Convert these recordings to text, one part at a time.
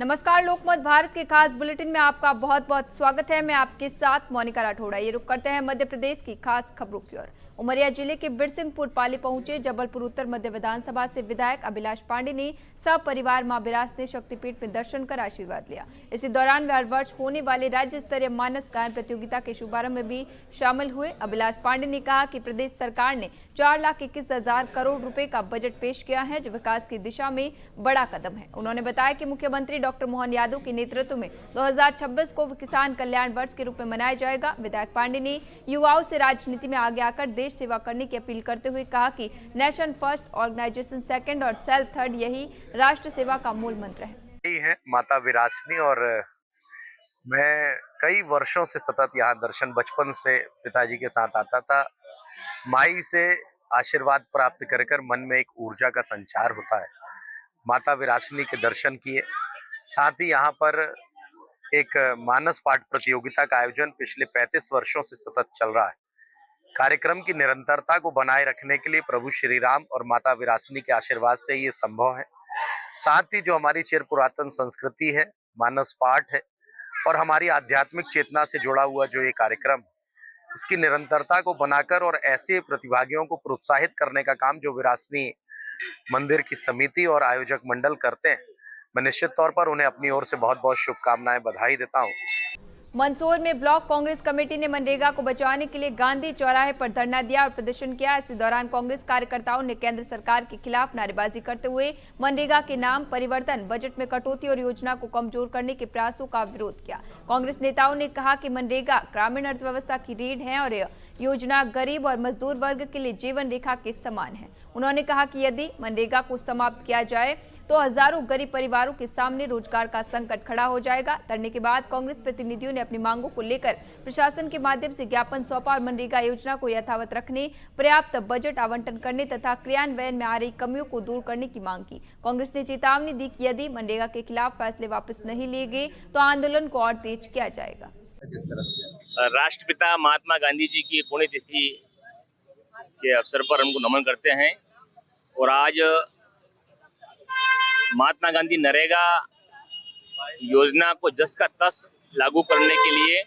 नमस्कार, लोकमत भारत के खास बुलेटिन में आपका बहुत बहुत स्वागत है। मैं आपके साथ मोनिका राठौड़ा। ये रुक करते हैं मध्य प्रदेश की खास खबरों की ओर। उमरिया जिले के बिरसिंहपुर पाली पहुंचे जबलपुर उत्तर मध्य विधानसभा से विधायक अभिलाष पांडे ने सपरिवार मां विरासनी शक्तिपीठ में दर्शन कर आशीर्वाद लिया। इसी दौरान वे हर वर्ष होने वाले राज्य स्तरीय मानस गायन प्रतियोगिता के शुभारंभ में भी शामिल हुए। अभिलाष पांडे ने कहा कि प्रदेश सरकार ने 4,21,000 करोड़ रुपए का बजट पेश किया है, जो विकास की दिशा में बड़ा कदम है। उन्होंने बताया कि मुख्यमंत्री डॉक्टर मोहन यादव के नेतृत्व में 2026 को किसान कल्याण वर्ष के रूप में मनाया जाएगा। विधायक पांडे ने युवाओं से राजनीति में आगे आकर देश सेवा करने की अपील करते हुए कहा कि नेशन फर्स्ट, ऑर्गेनाइजेशन सेकंड और सेल्फ थर्ड, यही राष्ट्र सेवा का मूल मंत्र है। यही है माता विरासनी। और मैं कई वर्षों से सतत यहाँ दर्शन, बचपन से पिताजी के साथ आता था। माई से आशीर्वाद प्राप्त कर कर मन में एक ऊर्जा का संचार होता है। माता विरासनी के दर्शन किए, साथ ही यहाँ पर एक मानस पाठ प्रतियोगिता का आयोजन पिछले 35 वर्षों से सतत चल रहा है। कार्यक्रम की निरंतरता को बनाए रखने के लिए प्रभु श्री राम और माता विरासनी के आशीर्वाद से ये संभव है। साथ ही जो हमारी चिर पुरातन संस्कृति है, मानस पाठ है और हमारी आध्यात्मिक चेतना से जुड़ा हुआ जो ये कार्यक्रम, इसकी निरंतरता को बनाकर और ऐसे प्रतिभागियों को प्रोत्साहित करने का काम जो विरासनी मंदिर की समिति और आयोजक मंडल करते हैं, मैं निश्चित तौर पर उन्हें अपनी ओर से बहुत बहुत शुभकामनाएं, बधाई देता हूं। मंदसौर में ब्लॉक कांग्रेस कमेटी ने मनरेगा को बचाने के लिए गांधी चौराहे पर धरना दिया और प्रदर्शन किया। इसी दौरान कांग्रेस कार्यकर्ताओं ने केंद्र सरकार के खिलाफ नारेबाजी करते हुए मनरेगा के नाम परिवर्तन, बजट में कटौती और योजना को कमजोर करने के प्रयासों का विरोध किया। कांग्रेस नेताओं ने कहा कि मनरेगा ग्रामीण अर्थव्यवस्था की रीढ़ है और योजना गरीब और मजदूर वर्ग के लिए जीवन रेखा के समान है। उन्होंने कहा कि यदि मनरेगा को समाप्त किया जाए तो हजारों गरीब परिवारों के सामने रोजगार का संकट खड़ा हो जाएगा। धरने के बाद कांग्रेस प्रतिनिधियों ने अपनी मांगों को लेकर प्रशासन के माध्यम से ज्ञापन सौंपा और मनरेगा योजना को यथावत रखने, पर्याप्त बजट आवंटन करने तथा क्रियान्वयन में आ रही कमियों को दूर करने की मांग की। कांग्रेस ने चेतावनी दी कि यदि मनरेगा के खिलाफ फैसले वापस नहीं लिए गए तो आंदोलन को और तेज किया जाएगा। राष्ट्रपिता महात्मा गांधी जी की पुण्यतिथि के अवसर पर हमको नमन करते हैं और आज महात्मा गांधी नरेगा योजना को जस का तस लागू करने के लिए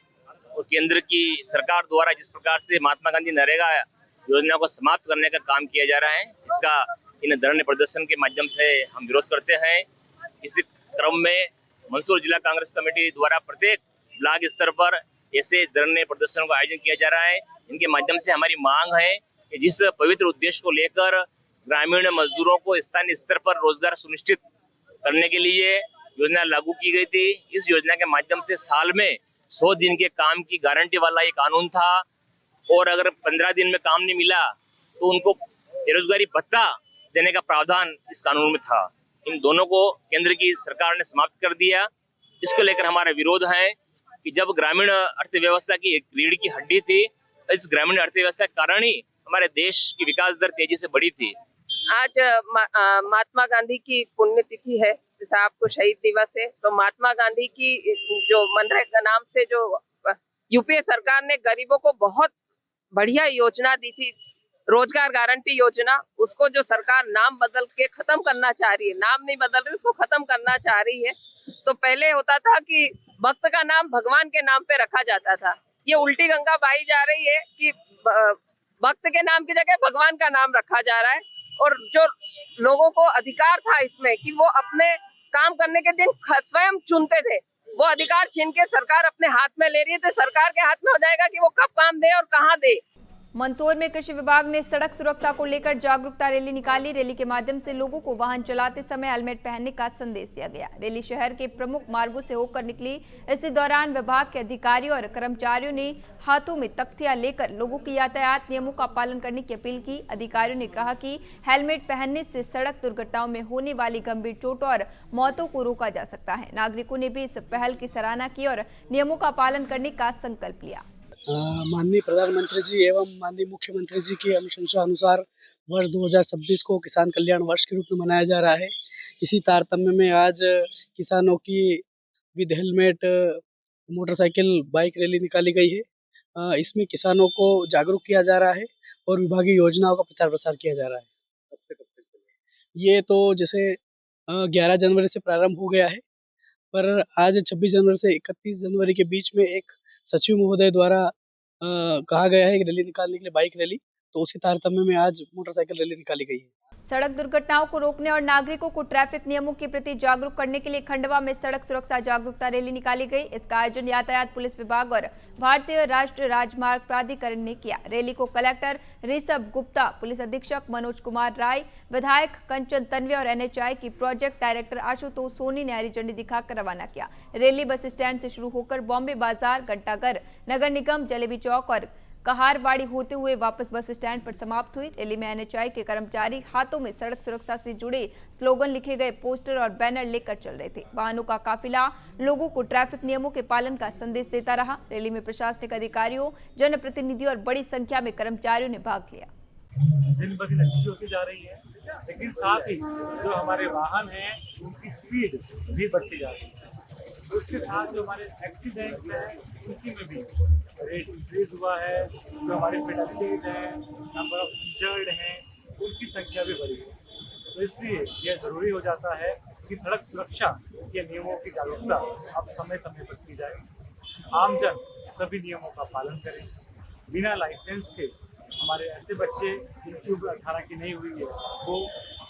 और केंद्र की सरकार द्वारा जिस प्रकार से महात्मा गांधी नरेगा योजना को समाप्त करने का काम किया जा रहा है, इसका इन धरने प्रदर्शन के माध्यम से हम विरोध करते हैं। इसी क्रम में मंदसौर जिला कांग्रेस कमेटी द्वारा प्रत्येक ब्लॉक स्तर पर ऐसे धरने प्रदर्शन का आयोजन किया जा रहा है। इनके माध्यम से हमारी मांग है कि जिस पवित्र उद्देश्य को लेकर ग्रामीण मजदूरों को स्थानीय स्तर पर रोजगार सुनिश्चित करने के लिए योजना लागू की गई थी, इस योजना के माध्यम से साल में 100 दिन के काम की गारंटी वाला ये कानून था और अगर 15 दिन में काम नहीं मिला तो उनको बेरोजगारी भत्ता देने का प्रावधान इस कानून में था। इन दोनों को केंद्र की सरकार ने समाप्त कर दिया। इसको लेकर हमारा विरोध है कि जब ग्रामीण अर्थव्यवस्था की एक रीढ़ की हड्डी थी, इस ग्रामीण अर्थव्यवस्था के कारण ही हमारे देश की विकास दर तेजी से बढ़ी थी। आज महात्मा गांधी की पुण्यतिथि है, जैसा आपको शहीद दिवस है, तो महात्मा गांधी की जो मनरेगा नाम से जो यूपीए सरकार ने गरीबों को बहुत बढ़िया योजना दी थी, रोजगार गारंटी योजना, उसको जो सरकार नाम बदल के खत्म करना चाह रही है, नाम नहीं बदल रही, उसको खत्म करना चाह रही है। तो पहले होता था कि भक्त का नाम भगवान के नाम पे रखा जाता था, ये उल्टी गंगा बहाई जा रही है कि भक्त के नाम की जगह भगवान का नाम रखा जा रहा है। और जो लोगों को अधिकार था इसमें कि वो अपने काम करने के दिन स्वयं चुनते थे, वो अधिकार छीन के सरकार अपने हाथ में ले रही है। तो सरकार के हाथ में हो जाएगा कि वो कब काम दे और कहाँ दे। मंदसौर में कृषि विभाग ने सड़क सुरक्षा को लेकर जागरूकता रैली निकाली। रैली के माध्यम से लोगों को वाहन चलाते समय हेलमेट पहनने का संदेश दिया गया। रैली शहर के प्रमुख मार्गों से होकर निकली। इसी दौरान विभाग के अधिकारियों और कर्मचारियों ने हाथों में तख्तियां लेकर लोगों की यातायात नियमों का पालन करने की अपील की। अधिकारियों ने कहा कि हेलमेट पहनने से सड़क दुर्घटनाओं में होने वाली गंभीर चोटों और मौतों को रोका जा सकता है। नागरिकों ने भी इस पहल की सराहना की और नियमों का पालन करने का संकल्प लिया। माननीय प्रधानमंत्री जी एवं माननीय मुख्यमंत्री जी की अनुशंसा अनुसार वर्ष 2026 को किसान कल्याण वर्ष के रूप में मनाया जा रहा है। इसी तारतम्य में आज किसानों की with helmet motorcycle bike rally निकाली गई है। इसमें किसानों को जागरूक किया जा रहा है और विभागीय योजनाओं का प्रचार प्रसार किया जा रहा है। ये तो जैसे 11 जनवरी से प्रारंभ हो गया है पर आज 26 जनवरी से 31 जनवरी के बीच में एक सचिव महोदय द्वारा कहा गया है कि रैली निकालने के लिए, बाइक रैली, तो उसी तारतम्य में आज मोटरसाइकिल रैली निकाली गई है। सड़क दुर्घटनाओं को रोकने और नागरिकों को ट्रैफिक नियमों के प्रति जागरूक करने के लिए खंडवा में सड़क सुरक्षा जागरूकता रैली निकाली गई। इसका आयोजन यातायात पुलिस विभाग और भारतीय राष्ट्रीय राजमार्ग प्राधिकरण ने किया। रैली को कलेक्टर ऋषभ गुप्ता, पुलिस अधीक्षक मनोज कुमार राय, विधायक कंचन तन्वे और NHI की प्रोजेक्ट डायरेक्टर आशुतोष सोनी ने हरी झंडी दिखाकर रवाना किया। रैली बस स्टैंड से शुरू होकर बॉम्बे बाजार, घंटाघर, नगर निगम, जलेबी चौक और कहारवाड़ी होते हुए वापस बस स्टैंड पर समाप्त हुई। रैली में NHI के कर्मचारी हाथों में सड़क सुरक्षा से जुड़े स्लोगन लिखे गए पोस्टर और बैनर लेकर चल रहे थे। वाहनों का काफिला लोगों को ट्रैफिक नियमों के पालन का संदेश देता रहा। रैली में प्रशासनिक अधिकारियों, जनप्रतिनिधियों और बड़ी संख्या में कर्मचारियों ने भाग लिया। दिन ब दिन अच्छी होती जा रही है, लेकिन साथ ही जो हमारे वाहन हैं उनकी स्पीड भी बढ़ती जा रही है। उसके साथ जो हमारे एक्सीडेंट्स हैं उनकी में भी रेट इंक्रीज हुआ है। जो हमारे फेटलिटीज हैं, नंबर ऑफ इंजर्ड हैं, उनकी संख्या भी बढ़ी है। तो इसलिए यह ज़रूरी हो जाता है कि सड़क सुरक्षा के नियमों की जागरूकता अब समय समय पर की जाए। आमजन सभी नियमों का पालन करें। बिना लाइसेंस के हमारे ऐसे बच्चे जिनकी उम्र 18 की नहीं हुई है वो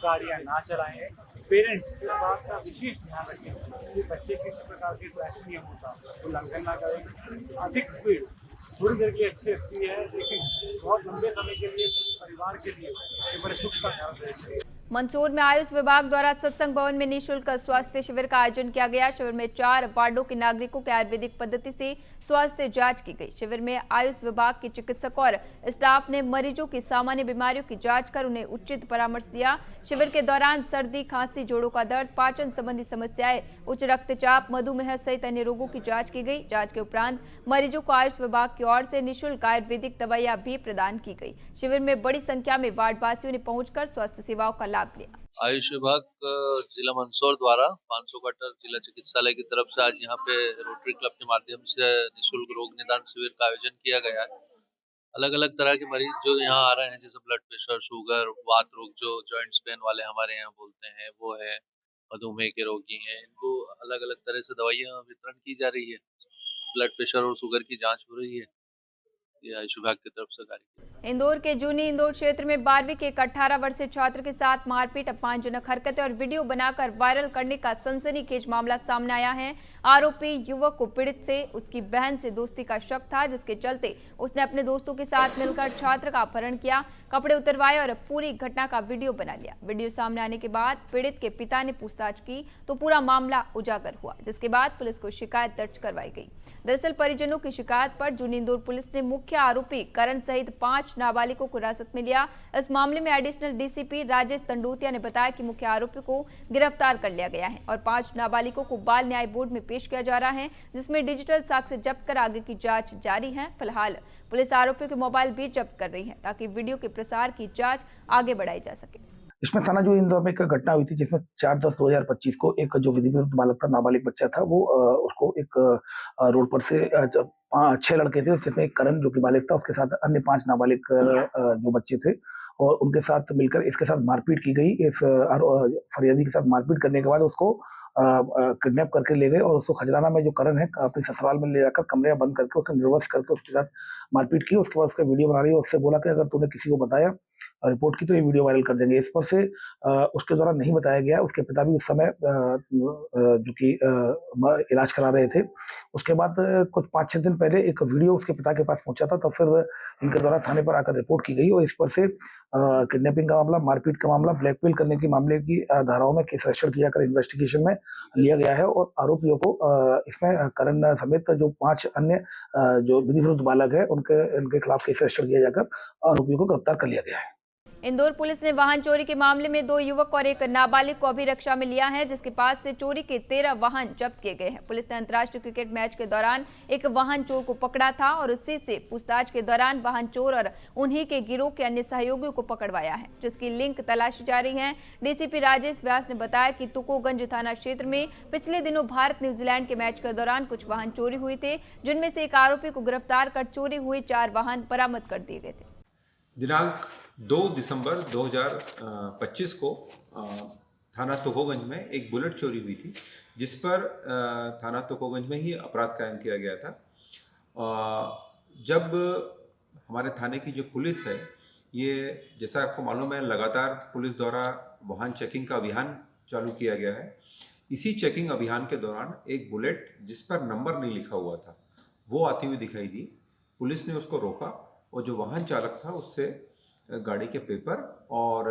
गाड़ियाँ ना चलाएं। पेरेंट्स इस बात का विशेष ध्यान रखें कि बच्चे किसी प्रकार के ट्रैफिक नियमों का उल्लंघन ना करें। अधिक स्पीड थोड़ी देर की अच्छी लगती है, लेकिन बहुत लंबे समय के लिए परिवार के लिए ये बड़े दुख का कारण रहेगी। मंदसौर में आयुष विभाग द्वारा सत्संग भवन में निःशुल्क स्वास्थ्य शिविर का आयोजन किया गया। शिविर में 4 वार्डों के नागरिकों के आयुर्वेदिक पद्धति से स्वास्थ्य जांच की गई। शिविर में आयुष विभाग के चिकित्सक और स्टाफ ने मरीजों की सामान्य बीमारियों की जांच कर उन्हें उचित परामर्श दिया। शिविर के दौरान सर्दी, खांसी, जोड़ों का दर्द, पाचन संबंधी समस्याएं, उच्च रक्तचाप, मधुमेह सहित अन्य रोगों की जाँच की गई। जाँच के उपरांत मरीजों को आयुष विभाग की ओर से निःशुल्क आयुर्वेदिक दवाइयां भी प्रदान की गई। शिविर में बड़ी संख्या में वार्डवासियों ने पहुंचकर स्वास्थ्य सेवाओं का लाभ लिया। आयुष विभाग जिला मंदसौर द्वारा 500 क्वार्टर जिला चिकित्सालय की तरफ से आज यहाँ पे रोटरी क्लब के माध्यम से निःशुल्क रोग निदान शिविर का आयोजन किया गया है। अलग अलग तरह के मरीज जो यहाँ आ रहे हैं, जैसे ब्लड प्रेशर, शुगर, वात रोग, जो जॉइंट्स पेन वाले हमारे यहाँ बोलते हैं वो है, मधुमेह के रोगी हैं, इनको अलग अलग तरह से दवाइयाँ वितरण की जा रही है। ब्लड प्रेशर और शुगर की जाँच हो रही है। ये आयुष विभाग की तरफ से कार्य। इंदौर के जूनी इंदौर क्षेत्र में 12वीं के एक 18 वर्षीय छात्र के साथ मारपीट, अपमानजनक हरकतें और वीडियो बनाकर वायरल करने का सनसनीखेज मामला सामने आया है। आरोपी युवक को पीड़ित से उसकी बहन से दोस्ती का शक था, जिसके चलते उसने अपने दोस्तों के साथ मिलकर छात्र का अपहरण किया, कपड़े उतरवाए और पूरी घटना का वीडियो बना लिया। वीडियो सामने आने के बाद पीड़ित के पिता ने पूछताछ की तो पूरा मामला उजागर हुआ, जिसके बाद पुलिस को शिकायत दर्ज करवाई गई। दरअसल परिजनों की शिकायत पर जूनी इंदौर पुलिस ने मुख्य आरोपी करण सहित 5 नाबालिगों को हिरासत में लिया। इस मामले में एडिशनल DCP राजेश तंडोतिया ने बताया कि मुख्य आरोपी को गिरफ्तार कर लिया गया है और 5 नाबालिगों को बाल न्याय बोर्ड में पेश किया जा रहा है, जिसमें डिजिटल साक्ष्य जब्त कर आगे की जांच जारी है। फिलहाल पुलिस आरोपियों के मोबाइल भी जब्त कर रही है ताकि वीडियो के प्रसार की जांच आगे बढ़ाई जा सके। इसमें थाना जो इंदौर में एक घटना हुई थी, जिसमें 4/10/2025 को एक जो विधि विरुद्ध बालक था, नाबालिग बच्चा था, वो उसको एक रोड पर से 6 लड़के थे, जिसमें एक करण जो कि बालिग था, उसके साथ अन्य 5 नाबालिग जो बच्चे थे और उनके साथ मिलकर इसके साथ मारपीट की गई। इस फरियादी के साथ मारपीट करने के बाद उसको किडनैप करके ले गए और उसको खजराना में जो करण है अपने ससुराल में ले जाकर कमरे में बंद करके उसको निर्वस्त्र करके उसके साथ मारपीट की। उसके बाद उसका वीडियो बना रही है, उससे बोला कि अगर तूने किसी को बताया रिपोर्ट की तो ये वीडियो वायरल कर देंगे। इस पर से उसके द्वारा नहीं बताया गया। उसके पिता भी उस समय जो कि इलाज करा रहे थे। उसके बाद कुछ 5-6 दिन पहले एक वीडियो उसके पिता के पास पहुंचा था, तो फिर इनके द्वारा थाने पर आकर रिपोर्ट की गई और इस पर से किडनैपिंग का मामला, मारपीट का मामला, ब्लैकमेल करने के मामले की धाराओं में केस रजिस्टर किया कर इन्वेस्टिगेशन में लिया गया है और आरोपियों को इसमें करण समेत जो 5 अन्य जो विधि विरुद्ध बालक है उनके खिलाफ केस रजिस्टर किया जाकर आरोपियों को गिरफ्तार कर लिया गया है। इंदौर पुलिस ने वाहन चोरी के मामले में 2 युवक और एक नाबालिग को अभिरक्षा में लिया है, जिसके पास से चोरी के 13 वाहन जब्त किए गए हैं। पुलिस ने अंतर्राष्ट्रीय क्रिकेट मैच के दौरान एक वाहन चोर को पकड़ा था और उसी से पूछताछ के दौरान वाहन चोर और उन्हीं के गिरोह के अन्य सहयोगियों को पकड़वाया है, जिसकी लिंक तलाशी जा रही है। DCP राजेश व्यास ने बताया कि तुकोगंज थाना क्षेत्र में पिछले दिनों भारत न्यूजीलैंड के मैच के दौरान कुछ वाहन चोरी हुए थे, जिनमें से एक आरोपी को गिरफ्तार कर चोरी हुए 4 वाहन बरामद कर दिए गए थे। दिनांक 2 दिसंबर 2025 को थाना तुकोगंज में एक बुलेट चोरी हुई थी, जिस पर थाना तुकोगंज में ही अपराध कायम किया गया था। जब हमारे थाने की जो पुलिस है, ये जैसा आपको मालूम है, लगातार पुलिस द्वारा वाहन चेकिंग का अभियान चालू किया गया है। इसी चेकिंग अभियान के दौरान एक बुलेट जिस पर नंबर नहीं लिखा हुआ था, वो आती हुई दिखाई दी। पुलिस ने उसको रोका और जो वाहन चालक था उससे गाड़ी के पेपर और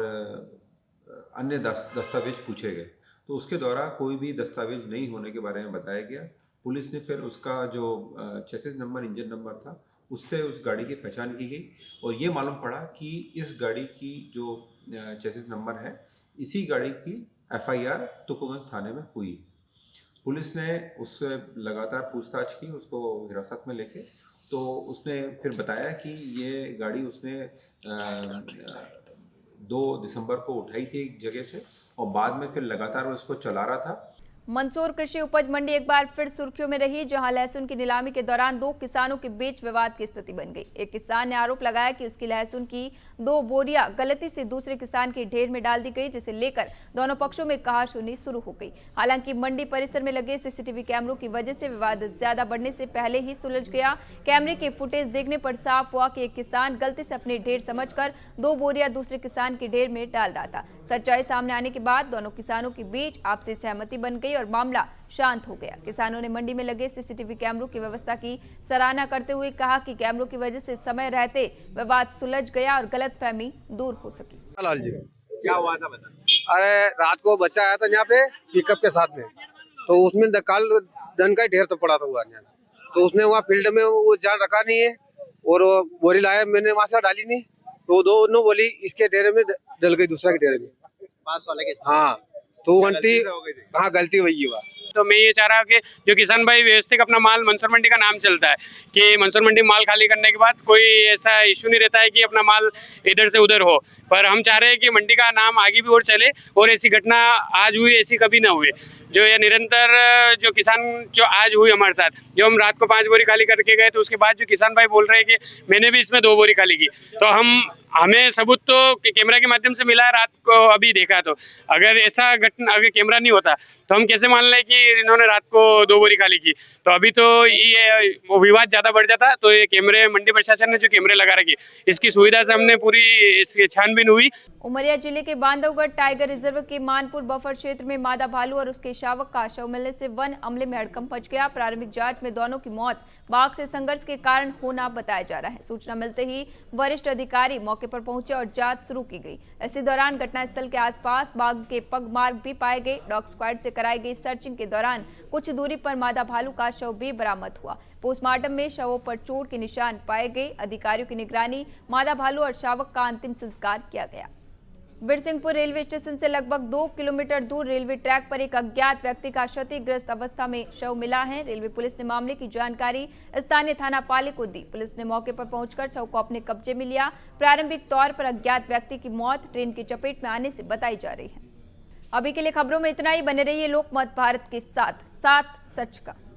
अन्य दस्तावेज पूछे गए, तो उसके द्वारा कोई भी दस्तावेज नहीं होने के बारे में बताया गया। पुलिस ने फिर उसका जो चेसिस नंबर, इंजन नंबर था, उससे उस गाड़ी की पहचान की गई और ये मालूम पड़ा कि इस गाड़ी की जो चेसिस नंबर है, इसी गाड़ी की FIR तुकोगंज थाने में हुई। पुलिस ने उससे लगातार पूछताछ की, उसको हिरासत में लेके, तो उसने फिर बताया कि ये गाड़ी उसने 2 दिसंबर को उठाई थी एक जगह से और बाद में फिर लगातार वो इसको चला रहा था। मंदसौर कृषि उपज मंडी एक बार फिर सुर्खियों में रही, जहां लहसुन की नीलामी के दौरान 2 किसानों के बीच विवाद की स्थिति बन गई। एक किसान ने आरोप लगाया कि उसकी लहसुन की 2 बोरियां गलती से दूसरे किसान के ढेर में डाल दी गई, जिसे लेकर दोनों पक्षों में कहासुनी शुरू हो गई। हालांकि मंडी परिसर में लगे CCTV कैमरों की वजह से विवाद ज्यादा बढ़ने से पहले ही सुलझ गया। कैमरे के फुटेज देखने पर साफ हुआ कि एक किसान गलती से अपने ढेर समझकर 2 बोरियां दूसरे किसान के ढेर में डाल रहा था। सच्चाई सामने आने के बाद दोनों किसानों के बीच आपसी सहमति बन गई और मामला शांत हो गया। किसानों ने मंडी में लगे CCTV कैमरों की व्यवस्था की सराहना करते हुए कहा कि कैमरों की वजह से समय रहते विवाद सुलझ गया और गलतफहमी दूर हो सकी। लाल जी, क्या हुआ था बता? अरे रात को बच्चा आया था यहाँ पे पिकअप के साथ में, तो उसमें काल धन का ढेर तो पड़ा था हुआ, तो उसने वहाँ फील्ड में वो जान रखा नहीं है और वो बोरी लाया, मैंने वहाँ से डाली नहीं, तो दोनों बोली इसके डेरे में डल गई, दूसरा के डेरे में, पास वाले के? हाँ, तो गलती हाँ गलती वही हुआ। तो मैं ये चाह रहा हूँ कि जो किसान भाई व्यवस्थित अपना माल मंदसौर मंडी का नाम चलता है कि मंदसौर मंडी माल खाली करने के बाद कोई ऐसा इशू नहीं रहता है कि अपना माल इधर से उधर हो, पर हम चाह रहे हैं कि मंडी का नाम आगे भी और चले और ऐसी घटना आज हुई ऐसी कभी ना हुए। जो ये निरंतर जो किसान जो आज हुई हमारे साथ, जो हम रात को 5 बोरी खाली करके गए, तो उसके बाद जो किसान भाई बोल रहे हैं कि मैंने भी इसमें 2 बोरी खाली की, तो हमें सबूत तो कैमरा के माध्यम से मिला है, रात को अभी देखा। तो अगर ऐसा घटना, अगर कैमरा नहीं होता तो हम कैसे मान लें कि इन्होंने रात को 2 बोरी खाली की? तो अभी तो ये वो विवाद ज्यादा बढ़ जाता। तो ये कैमरे, मंडी प्रशासन ने जो कैमरे लगा रखे, इसकी सुविधा से हमने पूरी इसकी छानबीन हुई। उमरिया जिले के बांधवगढ़ टाइगर रिजर्व के मानपुर बफर क्षेत्र में मादा भालू और उसके शावक का शव मिलने से वन अमले में हड़कंप मच गया। प्रारंभिक जांच में दोनों की मौत बाघ से संघर्ष के कारण होना बताया जा रहा है। सूचना मिलते ही वरिष्ठ अधिकारी मौके पर पहुंचे और जांच शुरू की गई। इसी दौरान घटनास्थल के आसपास बाघ के पग मार्ग भी पाए गए। डॉग स्क्वाड से कराई गई सर्चिंग के दौरान कुछ दूरी पर मादा भालू का शव भी बरामद हुआ। पोस्टमार्टम में शवों पर चोट के निशान पाए गए। अधिकारियों की निगरानी मादा भालू और शावक का अंतिम संस्कार किया गया। बिरसिंहपुर रेलवे स्टेशन से लगभग 2 किलोमीटर दूर रेलवे ट्रैक पर एक अज्ञात व्यक्ति का क्षतिग्रस्त अवस्था में शव मिला है। रेलवे पुलिस ने मामले की जानकारी स्थानीय थाना पाली को दी। पुलिस ने मौके पर पहुंचकर शव को अपने कब्जे में लिया। प्रारंभिक तौर पर अज्ञात व्यक्ति की मौत ट्रेन की चपेट में आने से बताई जा रही है। अभी के लिए खबरों में इतना ही। बने रहिए लोकमत भारत के साथ सच का।